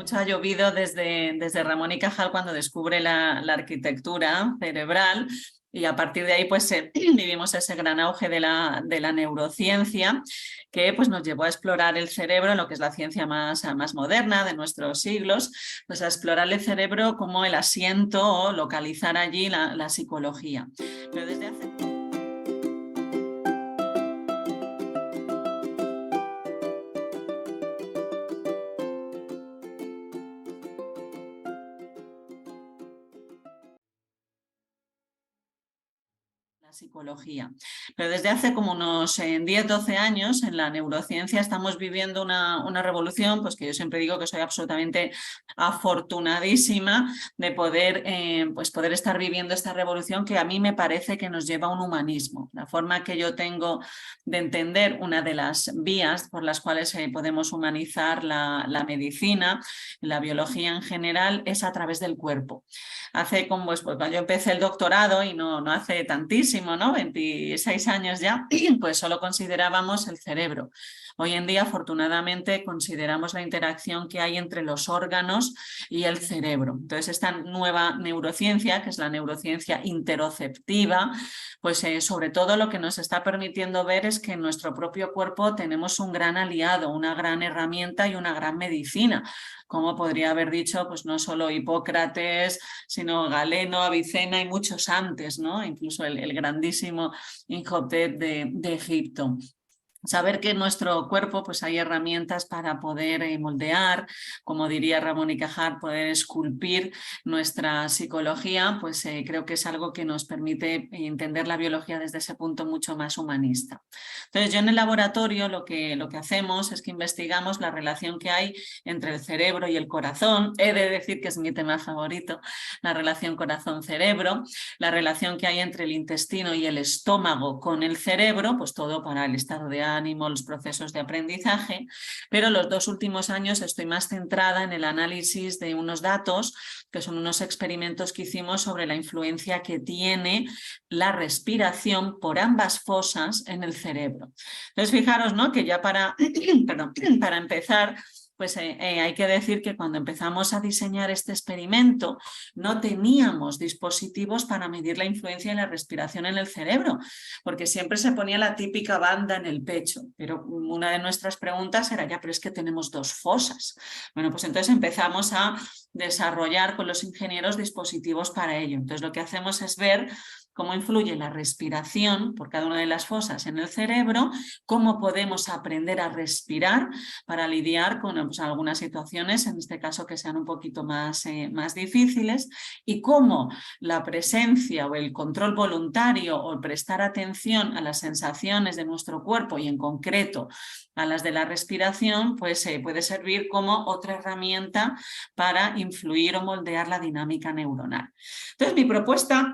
mucho ha llovido desde Ramón y Cajal cuando descubre la arquitectura cerebral y a partir de ahí pues vivimos ese gran auge de la neurociencia que pues nos llevó a explorar el cerebro, lo que es la ciencia más moderna de nuestros siglos, pues a explorar el cerebro como el asiento o localizar allí la psicología. Pero desde hace... psicología. Pero desde hace como unos 10-12 años en la neurociencia estamos viviendo una revolución, pues que yo siempre digo que soy absolutamente afortunadísima de poder, pues poder estar viviendo esta revolución que a mí me parece que nos lleva a un humanismo. La forma que yo tengo de entender una de las vías por las cuales podemos humanizar la medicina, la biología en general, es a través del cuerpo. Hace como pues cuando yo empecé el doctorado y no hace tantísimo, ¿no? 26 años ya, pues solo considerábamos el cerebro. Hoy en día, afortunadamente, consideramos la interacción que hay entre los órganos y el cerebro. Entonces, esta nueva neurociencia, que es la neurociencia interoceptiva, pues sobre todo lo que nos está permitiendo ver es que en nuestro propio cuerpo tenemos un gran aliado, una gran herramienta y una gran medicina, como podría haber dicho, pues no solo Hipócrates, sino Galeno, Avicena y muchos antes, ¿no? Incluso el grandísimo Imhotep de Egipto. Saber que en nuestro cuerpo pues, hay herramientas para poder moldear, como diría Ramón y Cajal, poder esculpir nuestra psicología, pues creo que es algo que nos permite entender la biología desde ese punto mucho más humanista. Entonces yo en el laboratorio lo que hacemos es que investigamos la relación que hay entre el cerebro y el corazón. He de decir que es mi tema favorito, la relación corazón-cerebro, la relación que hay entre el intestino y el estómago con el cerebro, pues todo para el estado de ánimo, los procesos de aprendizaje, pero los 2 últimos años estoy más centrada en el análisis de unos datos que son unos experimentos que hicimos sobre la influencia que tiene la respiración por ambas fosas en el cerebro. Entonces fijaros, ¿no? Que ya para empezar, pues hay que decir que cuando empezamos a diseñar este experimento no teníamos dispositivos para medir la influencia de la respiración en el cerebro, porque siempre se ponía la típica banda en el pecho, pero una de nuestras preguntas era ya, pero es que tenemos 2 fosas. Bueno, pues entonces empezamos a desarrollar con los ingenieros dispositivos para ello. Entonces lo que hacemos es ver cómo influye la respiración por cada una de las fosas en el cerebro, cómo podemos aprender a respirar para lidiar con pues, algunas situaciones, en este caso que sean un poquito más difíciles, y cómo la presencia o el control voluntario o el prestar atención a las sensaciones de nuestro cuerpo y en concreto a las de la respiración, pues puede servir como otra herramienta para influir o moldear la dinámica neuronal. Entonces, mi propuesta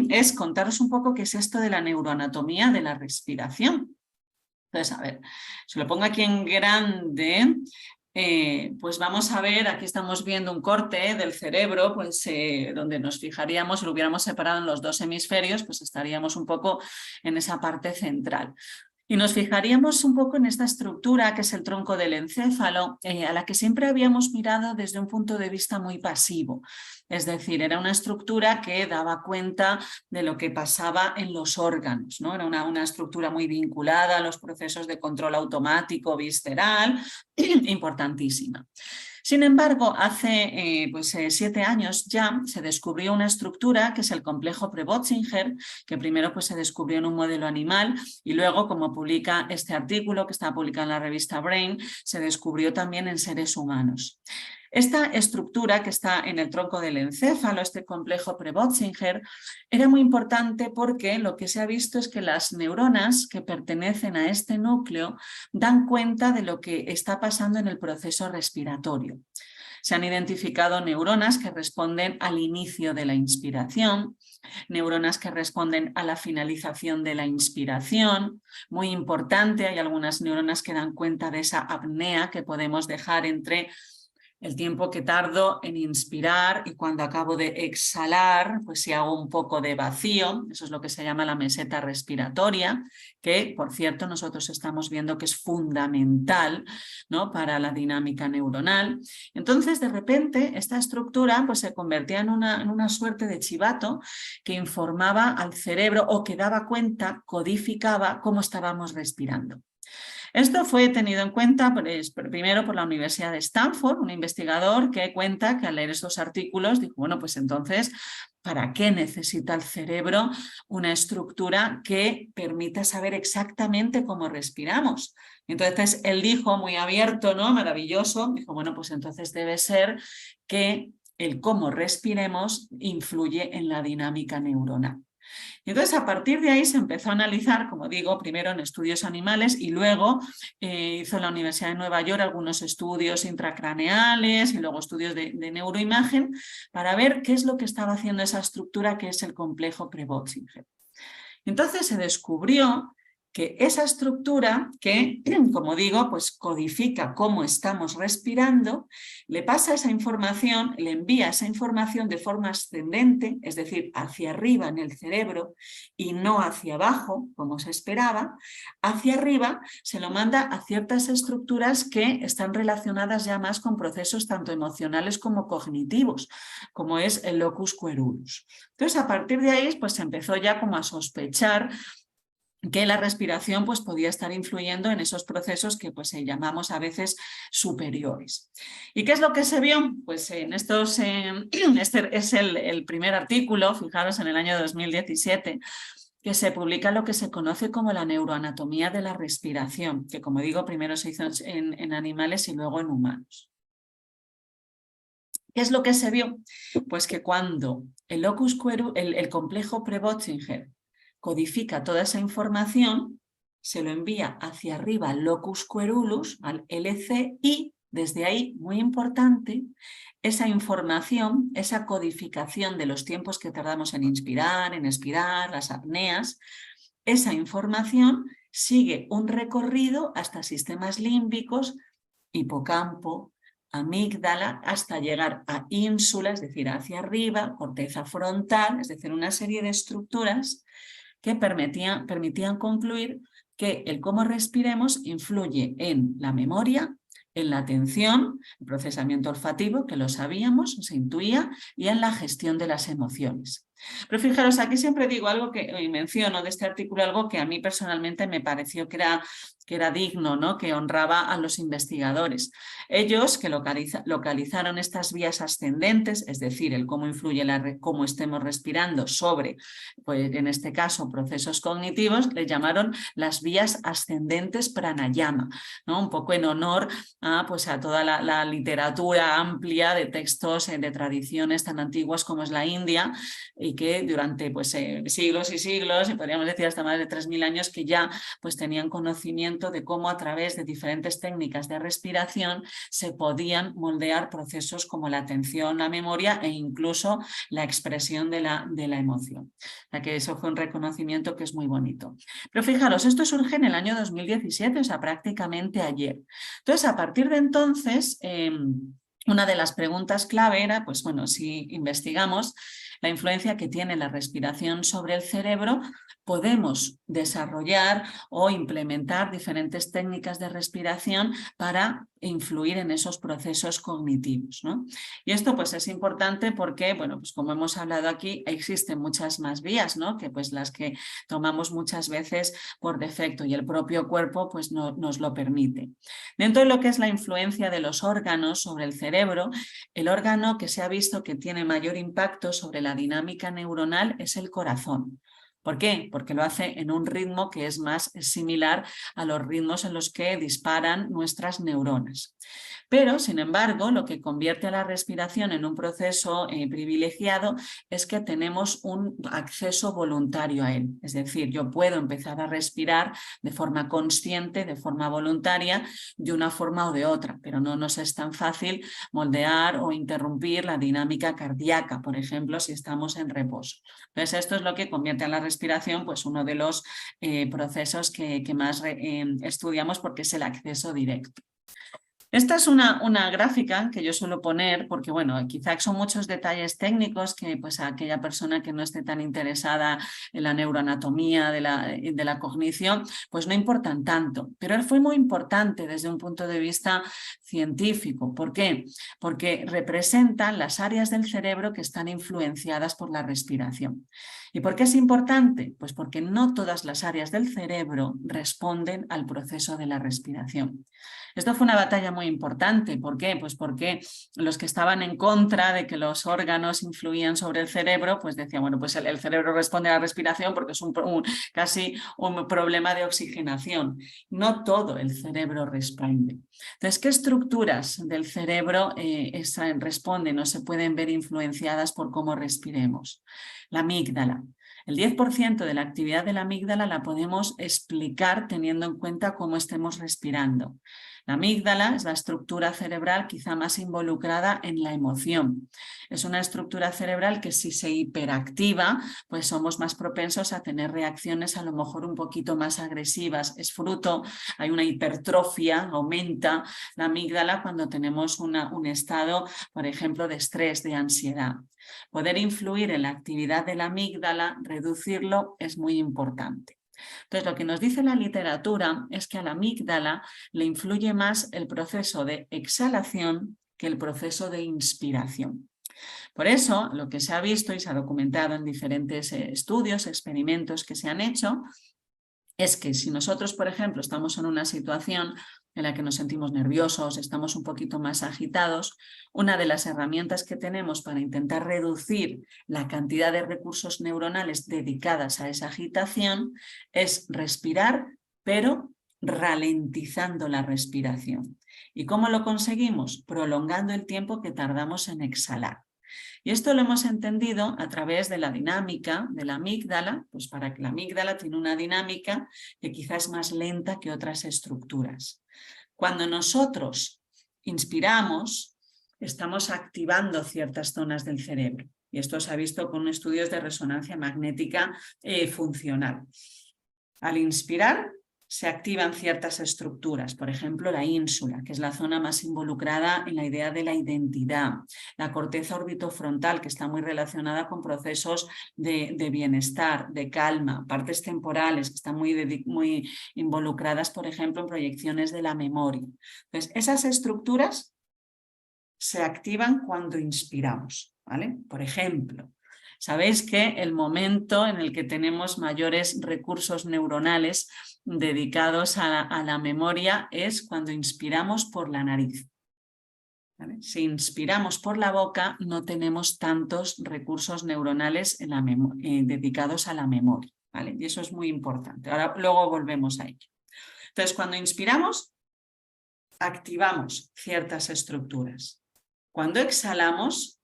es contaros un poco qué es esto de la neuroanatomía de la respiración. Entonces, a ver, si lo pongo aquí en grande, pues vamos a ver, aquí estamos viendo un corte del cerebro, pues donde nos fijaríamos, si lo hubiéramos separado en los 2 hemisferios, pues estaríamos un poco en esa parte central. Y nos fijaríamos un poco en esta estructura que es el tronco del encéfalo, a la que siempre habíamos mirado desde un punto de vista muy pasivo. Es decir, era una estructura que daba cuenta de lo que pasaba en los órganos, ¿no? Era una estructura muy vinculada a los procesos de control automático visceral, importantísima. Sin embargo, hace 7 años ya se descubrió una estructura que es el complejo Prebotzinger, que primero pues, se descubrió en un modelo animal y luego, como publica este artículo que está publicado en la revista Brain, se descubrió también en seres humanos. Esta estructura que está en el tronco del encéfalo, este complejo Prebotzinger, era muy importante porque lo que se ha visto es que las neuronas que pertenecen a este núcleo dan cuenta de lo que está pasando en el proceso respiratorio. Se han identificado neuronas que responden al inicio de la inspiración, neuronas que responden a la finalización de la inspiración. Muy importante, hay algunas neuronas que dan cuenta de esa apnea que podemos dejar entre el tiempo que tardo en inspirar y cuando acabo de exhalar, pues si hago un poco de vacío, eso es lo que se llama la meseta respiratoria, que por cierto nosotros estamos viendo que es fundamental, ¿no?, para la dinámica neuronal. Entonces de repente esta estructura pues se convertía en una suerte de chivato que informaba al cerebro o que daba cuenta, codificaba cómo estábamos respirando. Esto fue tenido en cuenta primero por la Universidad de Stanford, un investigador que cuenta que al leer estos artículos dijo, bueno, pues entonces, ¿para qué necesita el cerebro una estructura que permita saber exactamente cómo respiramos? Entonces él dijo, muy abierto, ¿no?, maravilloso, dijo, bueno, pues entonces debe ser que el cómo respiremos influye en la dinámica neuronal. Y entonces a partir de ahí se empezó a analizar, como digo, primero en estudios animales y luego hizo en la Universidad de Nueva York algunos estudios intracraneales y luego estudios de neuroimagen para ver qué es lo que estaba haciendo esa estructura que es el complejo Krebs-Botzinger. Entonces se descubrió que esa estructura que, como digo, pues codifica cómo estamos respirando, le pasa esa información, le envía esa información de forma ascendente, es decir, hacia arriba en el cerebro y no hacia abajo, como se esperaba. Hacia arriba se lo manda a ciertas estructuras que están relacionadas ya más con procesos tanto emocionales como cognitivos, como es el locus coeruleus. Entonces, a partir de ahí, pues se empezó ya como a sospechar que la respiración pues, podía estar influyendo en esos procesos que pues, llamamos a veces superiores. ¿Y qué es lo que se vio? Pues en estos, este es el primer artículo, fijaros, en el año 2017, que se publica lo que se conoce como la neuroanatomía de la respiración, que como digo, primero se hizo en animales y luego en humanos. ¿Qué es lo que se vio? Pues que cuando el complejo Krebs-Botzinger codifica toda esa información, se lo envía hacia arriba al locus coeruleus, al LC, y desde ahí, muy importante, esa información, esa codificación de los tiempos que tardamos en inspirar, en expirar, las apneas, esa información sigue un recorrido hasta sistemas límbicos, hipocampo, amígdala, hasta llegar a ínsula, es decir, hacia arriba, corteza frontal, es decir, una serie de estructuras que permitían concluir que el cómo respiremos influye en la memoria, en la atención, el procesamiento olfativo, que lo sabíamos, se intuía, y en la gestión de las emociones. Pero fijaros, aquí siempre digo algo que menciono de este artículo, algo que a mí personalmente me pareció que era digno, ¿no?, que honraba a los investigadores. Ellos que localizaron estas vías ascendentes, es decir, el cómo influye cómo estemos respirando sobre, pues en este caso, procesos cognitivos, le llamaron las vías ascendentes pranayama, ¿no?, un poco en honor pues a toda la literatura amplia de textos de tradiciones tan antiguas como es la India, y que durante pues, siglos y siglos, y podríamos decir hasta más de 3000 años, que ya pues, tenían conocimiento de cómo a través de diferentes técnicas de respiración se podían moldear procesos como la atención, la memoria e incluso la expresión de la emoción. O sea que eso fue un reconocimiento que es muy bonito. Pero fijaros, esto surge en el año 2017, o sea, prácticamente ayer. Entonces, a partir de entonces, una de las preguntas clave era, pues bueno, si investigamos la influencia que tiene la respiración sobre el cerebro, podemos desarrollar o implementar diferentes técnicas de respiración para influir en esos procesos cognitivos, ¿no? Y esto pues es importante porque, bueno, pues como hemos hablado aquí, existen muchas más vías, ¿no?, que pues las que tomamos muchas veces por defecto y el propio cuerpo pues nos lo permite. Dentro de lo que es la influencia de los órganos sobre el cerebro, el órgano que se ha visto que tiene mayor impacto sobre la dinámica neuronal es el corazón. ¿Por qué? Porque lo hace en un ritmo que es más similar a los ritmos en los que disparan nuestras neuronas. Pero, sin embargo, lo que convierte a la respiración en un proceso privilegiado es que tenemos un acceso voluntario a él. Es decir, yo puedo empezar a respirar de forma consciente, de forma voluntaria, de una forma o de otra, pero no nos es tan fácil moldear o interrumpir la dinámica cardíaca, por ejemplo, si estamos en reposo. Entonces, esto es lo que convierte a la respiración pues, uno de los procesos que más estudiamos porque es el acceso directo. Esta es una gráfica que yo suelo poner porque, bueno, quizá son muchos detalles técnicos que pues a aquella persona que no esté tan interesada en la neuroanatomía de la cognición, pues no importan tanto. Pero fue muy importante desde un punto de vista científico. ¿Por qué? Porque representan las áreas del cerebro que están influenciadas por la respiración. ¿Y por qué es importante? Pues porque no todas las áreas del cerebro responden al proceso de la respiración. Esto fue una batalla muy importante. ¿Por qué? Pues porque los que estaban en contra de que los órganos influían sobre el cerebro, pues decían, bueno, pues el cerebro responde a la respiración porque es casi un problema de oxigenación. No todo el cerebro responde. Entonces, ¿qué estructuras del cerebro responden o se pueden ver influenciadas por cómo respiremos? La amígdala. El 10% de la actividad de la amígdala la podemos explicar teniendo en cuenta cómo estemos respirando. La amígdala es la estructura cerebral quizá más involucrada en la emoción. Es una estructura cerebral que si se hiperactiva, pues somos más propensos a tener reacciones a lo mejor un poquito más agresivas. Es fruto, hay una hipertrofia, aumenta la amígdala cuando tenemos un estado, por ejemplo, de estrés, de ansiedad. Poder influir en la actividad de la amígdala, reducirlo, es muy importante. Entonces, lo que nos dice la literatura es que a la amígdala le influye más el proceso de exhalación que el proceso de inspiración. Por eso, lo que se ha visto y se ha documentado en diferentes estudios, experimentos que se han hecho, es que si nosotros, por ejemplo, estamos en una situación en la que nos sentimos nerviosos, estamos un poquito más agitados, una de las herramientas que tenemos para intentar reducir la cantidad de recursos neuronales dedicadas a esa agitación es respirar, pero ralentizando la respiración. ¿Y cómo lo conseguimos? Prolongando el tiempo que tardamos en exhalar. Y esto lo hemos entendido a través de la dinámica de la amígdala, pues para que la amígdala tiene una dinámica que quizás es más lenta que otras estructuras. Cuando nosotros inspiramos, estamos activando ciertas zonas del cerebro. Y esto se ha visto con estudios de resonancia magnética funcional. Al inspirar, se activan ciertas estructuras, por ejemplo, la ínsula, que es la zona más involucrada en la idea de la identidad, la corteza orbitofrontal, que está muy relacionada con procesos de bienestar, de calma, partes temporales, que están muy involucradas, por ejemplo, en proyecciones de la memoria. Entonces, esas estructuras se activan cuando inspiramos, ¿vale? Por ejemplo, sabéis que el momento en el que tenemos mayores recursos neuronales dedicados a la memoria es cuando inspiramos por la nariz. ¿Vale? Si inspiramos por la boca, no tenemos tantos recursos neuronales dedicados a la memoria. ¿Vale? Y eso es muy importante. Ahora, luego volvemos a ello. Entonces, cuando inspiramos, activamos ciertas estructuras. Cuando exhalamos,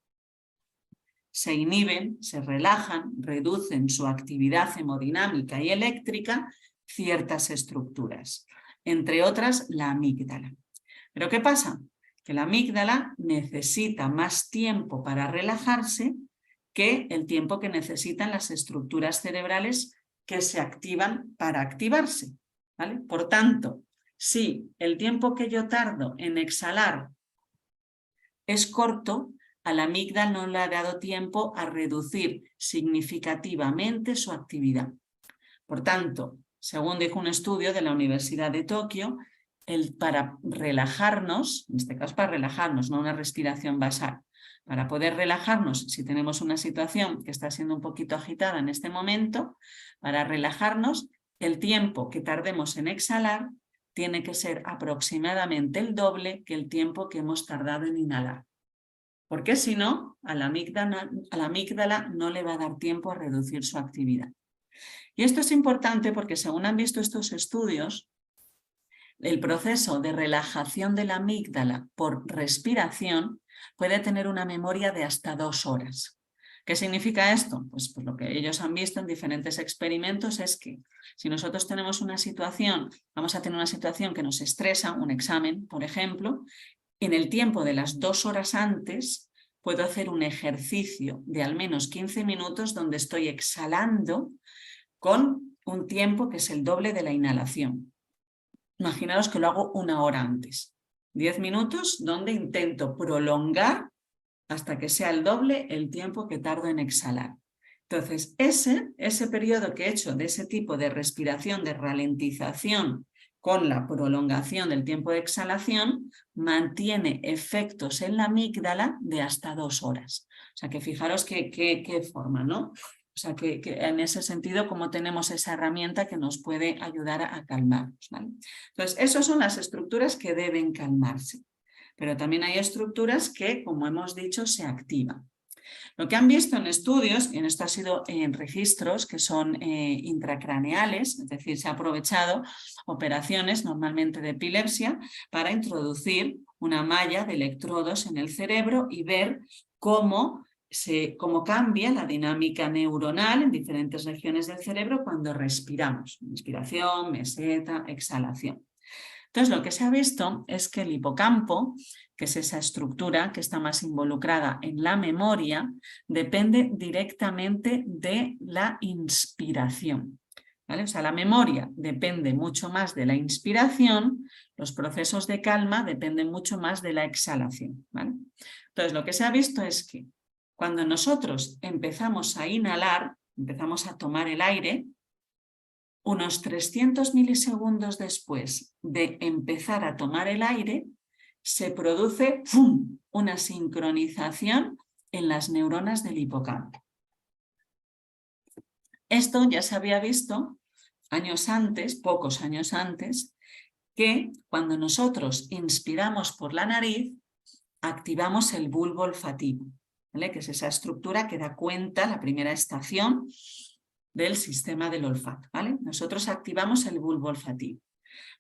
se inhiben, se relajan, reducen su actividad hemodinámica y eléctrica ciertas estructuras, entre otras la amígdala. ¿Pero qué pasa? Que la amígdala necesita más tiempo para relajarse que el tiempo que necesitan las estructuras cerebrales que se activan para activarse, ¿vale? Por tanto, si el tiempo que yo tardo en exhalar es corto, a la amígdala no le ha dado tiempo a reducir significativamente su actividad. Por tanto, según dijo un estudio de la Universidad de Tokio, para relajarnos, en este caso para relajarnos, no una respiración basal, para poder relajarnos si tenemos una situación que está siendo un poquito agitada en este momento, para relajarnos, el tiempo que tardemos en exhalar tiene que ser aproximadamente el doble que el tiempo que hemos tardado en inhalar. Porque si no, a la amígdala no le va a dar tiempo a reducir su actividad. Y esto es importante porque según han visto estos estudios, el proceso de relajación de la amígdala por respiración puede tener una memoria de hasta 2 horas. ¿Qué significa esto? Pues lo que ellos han visto en diferentes experimentos es que si nosotros tenemos una situación, vamos a tener una situación que nos estresa, un examen, por ejemplo, en el tiempo de las 2 horas antes puedo hacer un ejercicio de al menos 15 minutos donde estoy exhalando con un tiempo que es el doble de la inhalación. Imaginaros que lo hago 1 hora antes. 10 minutos donde intento prolongar hasta que sea el doble el tiempo que tardo en exhalar. Entonces, ese periodo que he hecho de ese tipo de respiración, de ralentización con la prolongación del tiempo de exhalación, mantiene efectos en la amígdala de hasta 2 horas. O sea, que fijaros qué forma, ¿no? O sea, que en ese sentido, como tenemos esa herramienta que nos puede ayudar a calmarnos, ¿vale? Entonces, esas son las estructuras que deben calmarse. Pero también hay estructuras que, como hemos dicho, se activan. Lo que han visto en estudios, y en esto ha sido en registros que son intracraneales, es decir, se ha aprovechado operaciones normalmente de epilepsia para introducir una malla de electrodos en el cerebro y ver cómo cambia la dinámica neuronal en diferentes regiones del cerebro cuando respiramos. Inspiración, meseta, exhalación. Entonces, lo que se ha visto es que el hipocampo, que es esa estructura que está más involucrada en la memoria, depende directamente de la inspiración. ¿Vale? O sea, la memoria depende mucho más de la inspiración, los procesos de calma dependen mucho más de la exhalación. ¿Vale? Entonces, lo que se ha visto es que cuando nosotros empezamos a inhalar, empezamos a tomar el aire, unos 300 milisegundos después de empezar a tomar el aire, se produce ¡pum!, una sincronización en las neuronas del hipocampo. Esto ya se había visto años antes, pocos años antes, que cuando nosotros inspiramos por la nariz, activamos el bulbo olfativo, ¿vale? Que es esa estructura que da cuenta, la primera estación del sistema del olfato, ¿vale? Nosotros activamos el bulbo olfativo.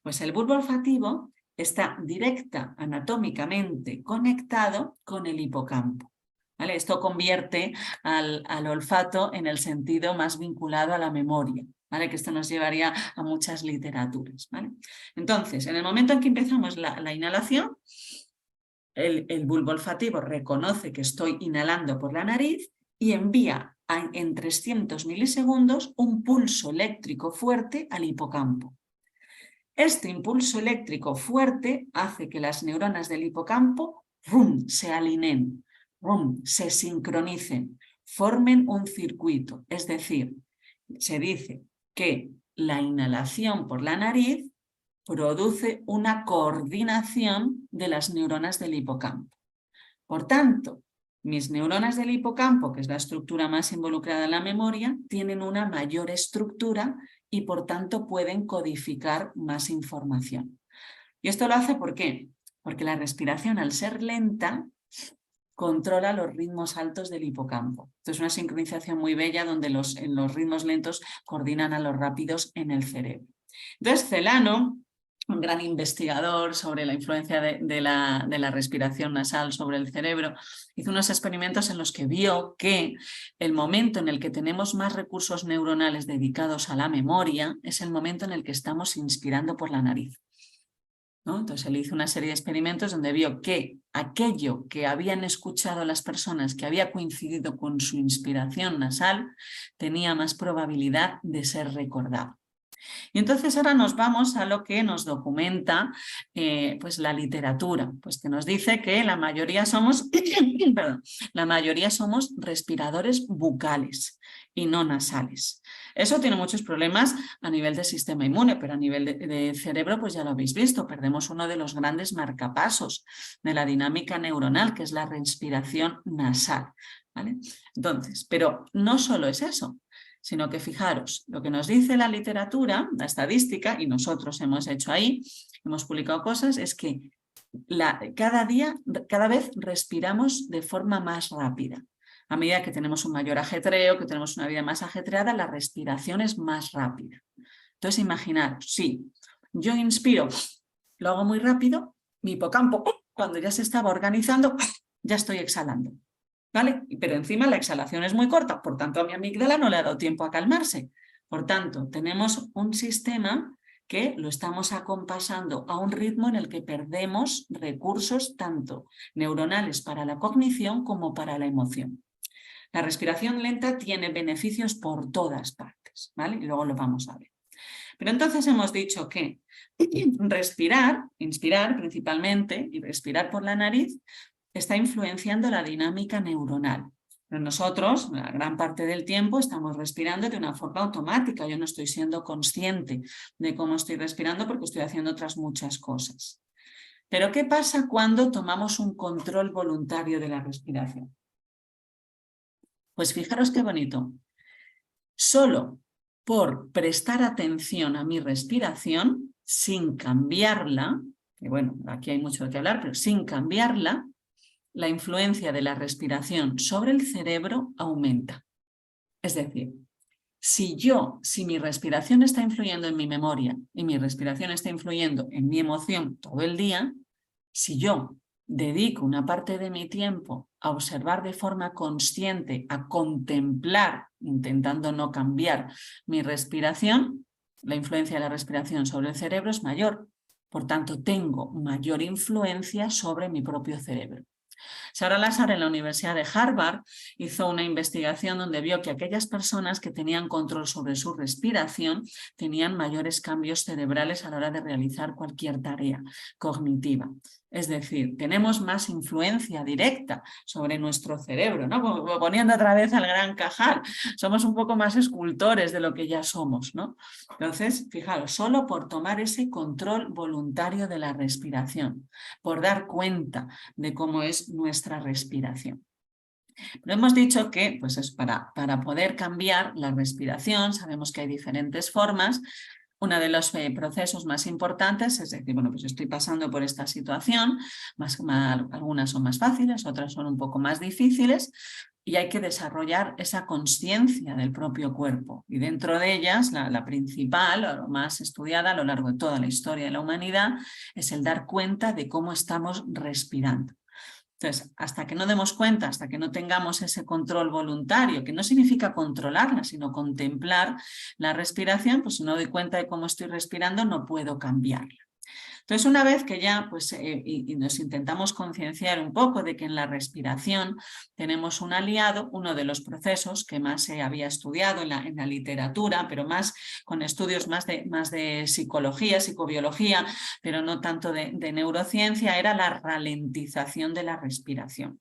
Pues el bulbo olfativo está directa anatómicamente conectado con el hipocampo, ¿vale? Esto convierte al olfato en el sentido más vinculado a la memoria, ¿vale? Que esto nos llevaría a muchas literaturas, ¿vale? Entonces, en el momento en que empezamos la inhalación, el bulbo olfativo reconoce que estoy inhalando por la nariz y envía en 300 milisegundos un pulso eléctrico fuerte al hipocampo. Este impulso eléctrico fuerte hace que las neuronas del hipocampo se alineen, se sincronicen, formen un circuito. Es decir, se dice que la inhalación por la nariz produce una coordinación de las neuronas del hipocampo. Por tanto, mis neuronas del hipocampo, que es la estructura más involucrada en la memoria, tienen una mayor estructura y por tanto pueden codificar más información. Y esto lo hace ¿por qué? Porque la respiración, al ser lenta, controla los ritmos altos del hipocampo. Esto es una sincronización muy bella donde en los ritmos lentos coordinan a los rápidos en el cerebro. Entonces, Celano, un gran investigador sobre la influencia de la respiración nasal sobre el cerebro, hizo unos experimentos en los que vio que el momento en el que tenemos más recursos neuronales dedicados a la memoria es el momento en el que estamos inspirando por la nariz, ¿no? Entonces él hizo una serie de experimentos donde vio que aquello que habían escuchado las personas que había coincidido con su inspiración nasal tenía más probabilidad de ser recordado. Y entonces ahora nos vamos a lo que nos documenta pues la literatura, pues que nos dice que la mayoría somos, la mayoría somos respiradores bucales y no nasales. Eso tiene muchos problemas a nivel del sistema inmune, pero a nivel de cerebro pues ya lo habéis visto, perdemos uno de los grandes marcapasos de la dinámica neuronal, que es la respiración nasal, ¿vale? Entonces, pero no solo es eso, sino que fijaros, lo que nos dice la literatura, la estadística, y nosotros hemos hecho ahí, hemos publicado cosas, es que cada vez respiramos de forma más rápida. A medida que tenemos un mayor ajetreo, que tenemos una vida más ajetreada, la respiración es más rápida. Entonces, imaginaros, si yo inspiro, lo hago muy rápido, mi hipocampo, cuando ya se estaba organizando, ya estoy exhalando. ¿Vale? Pero encima la exhalación es muy corta, por tanto a mi amígdala no le ha dado tiempo a calmarse. Por tanto, tenemos un sistema que lo estamos acompasando a un ritmo en el que perdemos recursos tanto neuronales para la cognición como para la emoción. La respiración lenta tiene beneficios por todas partes, ¿vale? Y luego lo vamos a ver. Pero entonces hemos dicho que respirar, inspirar principalmente y respirar por la nariz está influenciando la dinámica neuronal. Pero nosotros, la gran parte del tiempo, estamos respirando de una forma automática. Yo no estoy siendo consciente de cómo estoy respirando porque estoy haciendo otras muchas cosas. Pero ¿qué pasa cuando tomamos un control voluntario de la respiración? Pues fijaros qué bonito. Solo por prestar atención a mi respiración, sin cambiarla, que bueno, aquí hay mucho de qué hablar, pero sin cambiarla, la influencia de la respiración sobre el cerebro aumenta. Es decir, si mi respiración está influyendo en mi memoria y mi respiración está influyendo en mi emoción todo el día, si yo dedico una parte de mi tiempo a observar de forma consciente, a contemplar, intentando no cambiar mi respiración, la influencia de la respiración sobre el cerebro es mayor. Por tanto, tengo mayor influencia sobre mi propio cerebro. Sarah Lazar en la Universidad de Harvard hizo una investigación donde vio que aquellas personas que tenían control sobre su respiración tenían mayores cambios cerebrales a la hora de realizar cualquier tarea cognitiva. Es decir, tenemos más influencia directa sobre nuestro cerebro, ¿no? Como poniendo otra vez al gran Cajal, somos un poco más escultores de lo que ya somos, ¿no? Entonces, fijaros, solo por tomar ese control voluntario de la respiración, por dar cuenta de cómo es nuestra respiración. Pero hemos dicho que pues es para poder cambiar la respiración, sabemos que hay diferentes formas. Uno de los procesos más importantes es decir, bueno, pues estoy pasando por esta situación, algunas son más fáciles, otras son un poco más difíciles, y hay que desarrollar esa conciencia del propio cuerpo. Y dentro de ellas, la principal, o más estudiada a lo largo de toda la historia de la humanidad, es el dar cuenta de cómo estamos respirando. Entonces, hasta que no demos cuenta, hasta que no tengamos ese control voluntario, que no significa controlarla, sino contemplar la respiración, pues si no doy cuenta de cómo estoy respirando, no puedo cambiarla. Entonces, una vez que ya pues, y nos intentamos concienciar un poco de que en la respiración tenemos un aliado, uno de los procesos que más se había estudiado en la literatura, pero más con estudios más de psicología, psicobiología, pero no tanto de neurociencia, era la ralentización de la respiración.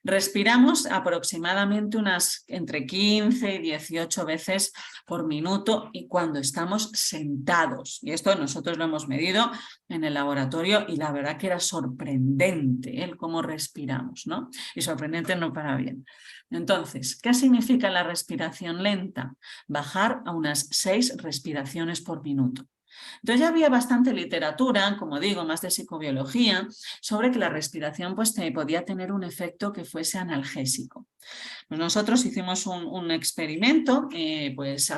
Respiramos aproximadamente unas entre 15 y 18 veces por minuto y cuando estamos sentados. Y esto nosotros lo hemos medido en el laboratorio y la verdad que era sorprendente el cómo respiramos, ¿no? Y sorprendente no para bien. Entonces, ¿qué significa la respiración lenta? Bajar a unas 6 respiraciones por minuto. Entonces ya había bastante literatura, como digo, más de psicobiología, sobre que la respiración pues, podía tener un efecto que fuese analgésico. Pues nosotros hicimos un experimento pues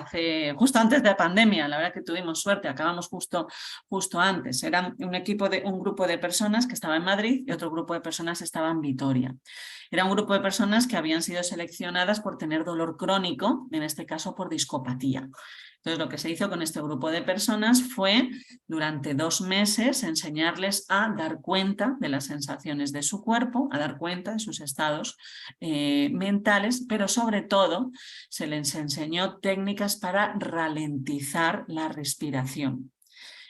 justo antes de la pandemia, la verdad que tuvimos suerte, acabamos justo antes. Era un grupo de personas que estaba en Madrid y otro grupo de personas estaba en Vitoria. Era un grupo de personas que habían sido seleccionadas por tener dolor crónico, en este caso por discopatía. Entonces, lo que se hizo con este grupo de personas fue, durante 2 meses, enseñarles a dar cuenta de las sensaciones de su cuerpo, a dar cuenta de sus estados mentales, pero sobre todo se les enseñó técnicas para ralentizar la respiración.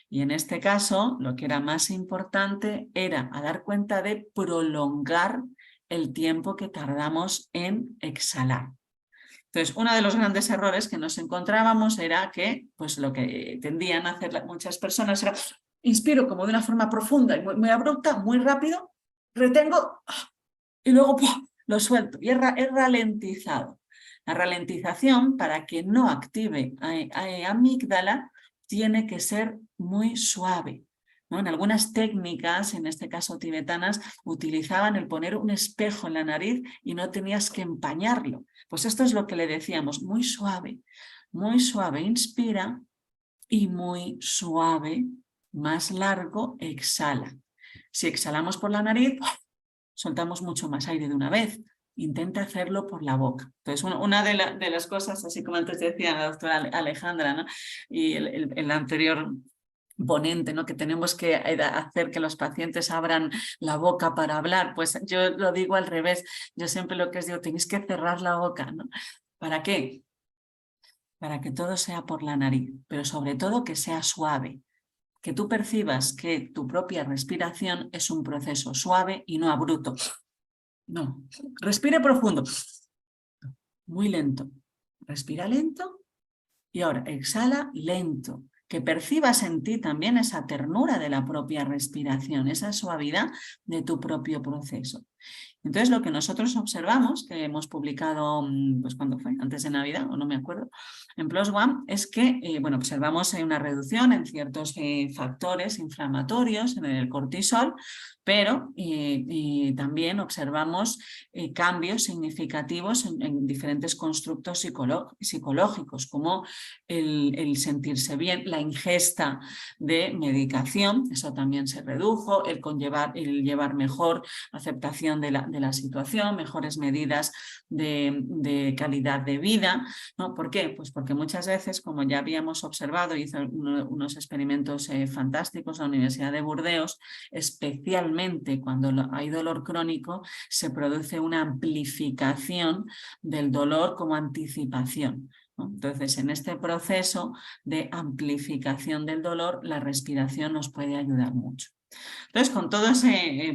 Y en este caso, lo que era más importante era a dar cuenta de prolongar el tiempo que tardamos en exhalar. Entonces, uno de los grandes errores que nos encontrábamos era que, pues lo que tendían a hacer muchas personas era, inspiro como de una forma profunda y muy abrupta, muy rápido, retengo y luego ¡pum!, lo suelto. Y es ralentizado. La ralentización, para que no active amígdala, tiene que ser muy suave, ¿no? En algunas técnicas, en este caso tibetanas, utilizaban el poner un espejo en la nariz y no tenías que empañarlo. Pues esto es lo que le decíamos, muy suave, inspira y muy suave, más largo, exhala. Si exhalamos por la nariz, soltamos mucho más aire de una vez. Intenta hacerlo por la boca. Entonces, una de las cosas, así como antes decía la doctora Alejandra, ¿no? Y el anterior ponente, ¿no? Que tenemos que hacer que los pacientes abran la boca para hablar, pues yo lo digo al revés. Yo siempre lo que os digo, tenéis que cerrar la boca, ¿no? ¿Para qué? para que todo sea por la nariz, pero sobre todo que sea suave, que tú percibas que tu propia respiración es un proceso suave y no abrupto. No, respire profundo, muy lento. Respira lento y ahora exhala lento. Que percibas en ti también esa ternura de la propia respiración, esa suavidad de tu propio proceso. Entonces, lo que nosotros observamos, que hemos publicado, pues cuando fue, antes de Navidad, o no me acuerdo, en PLOS ONE, es que bueno, observamos una reducción en ciertos factores inflamatorios, en el cortisol, pero también observamos cambios significativos en diferentes constructos psicológicos, como el sentirse bien, la ingesta de medicación, eso también se redujo, el llevar mejor aceptación de la situación, mejores medidas de calidad de vida, ¿no? ¿Por qué? Pues porque muchas veces, como ya habíamos observado, hizo unos experimentos fantásticos en la Universidad de Burdeos, especialmente cuando hay dolor crónico, se produce una amplificación del dolor como anticipación, ¿no? Entonces, en este proceso de amplificación del dolor, la respiración nos puede ayudar mucho. Entonces, con todos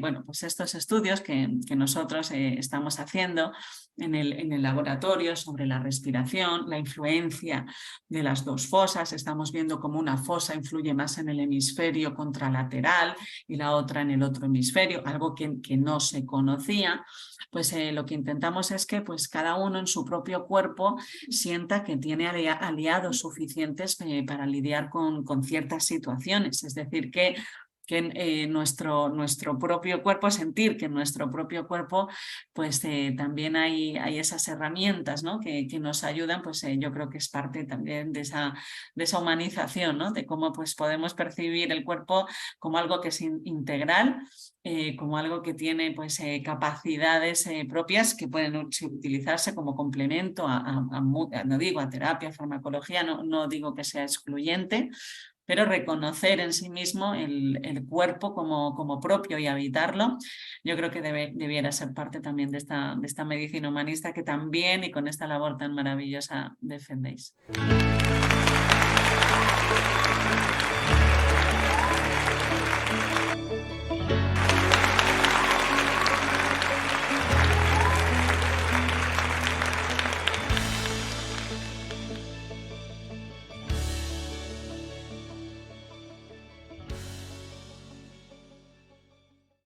bueno, pues estos estudios que nosotros estamos haciendo en el laboratorio sobre la respiración, la influencia de las dos fosas, estamos viendo cómo una fosa influye más en el hemisferio contralateral y la otra en el otro hemisferio, algo que no se conocía. Pues lo que intentamos es que pues, cada uno en su propio cuerpo sienta que tiene aliados suficientes para lidiar con ciertas situaciones, es decir, que nuestro propio cuerpo, sentir que en nuestro propio cuerpo pues también hay esas herramientas, ¿no? que nos ayudan, pues yo creo que es parte también de esa humanización, ¿no? De cómo pues podemos percibir el cuerpo como algo que es integral, como algo que tiene pues capacidades propias que pueden utilizarse como complemento no digo a terapia, farmacología, no digo que sea excluyente, pero reconocer en sí mismo el cuerpo como propio y habitarlo, yo creo que debiera ser parte también de esta medicina humanista que también y con esta labor tan maravillosa defendéis.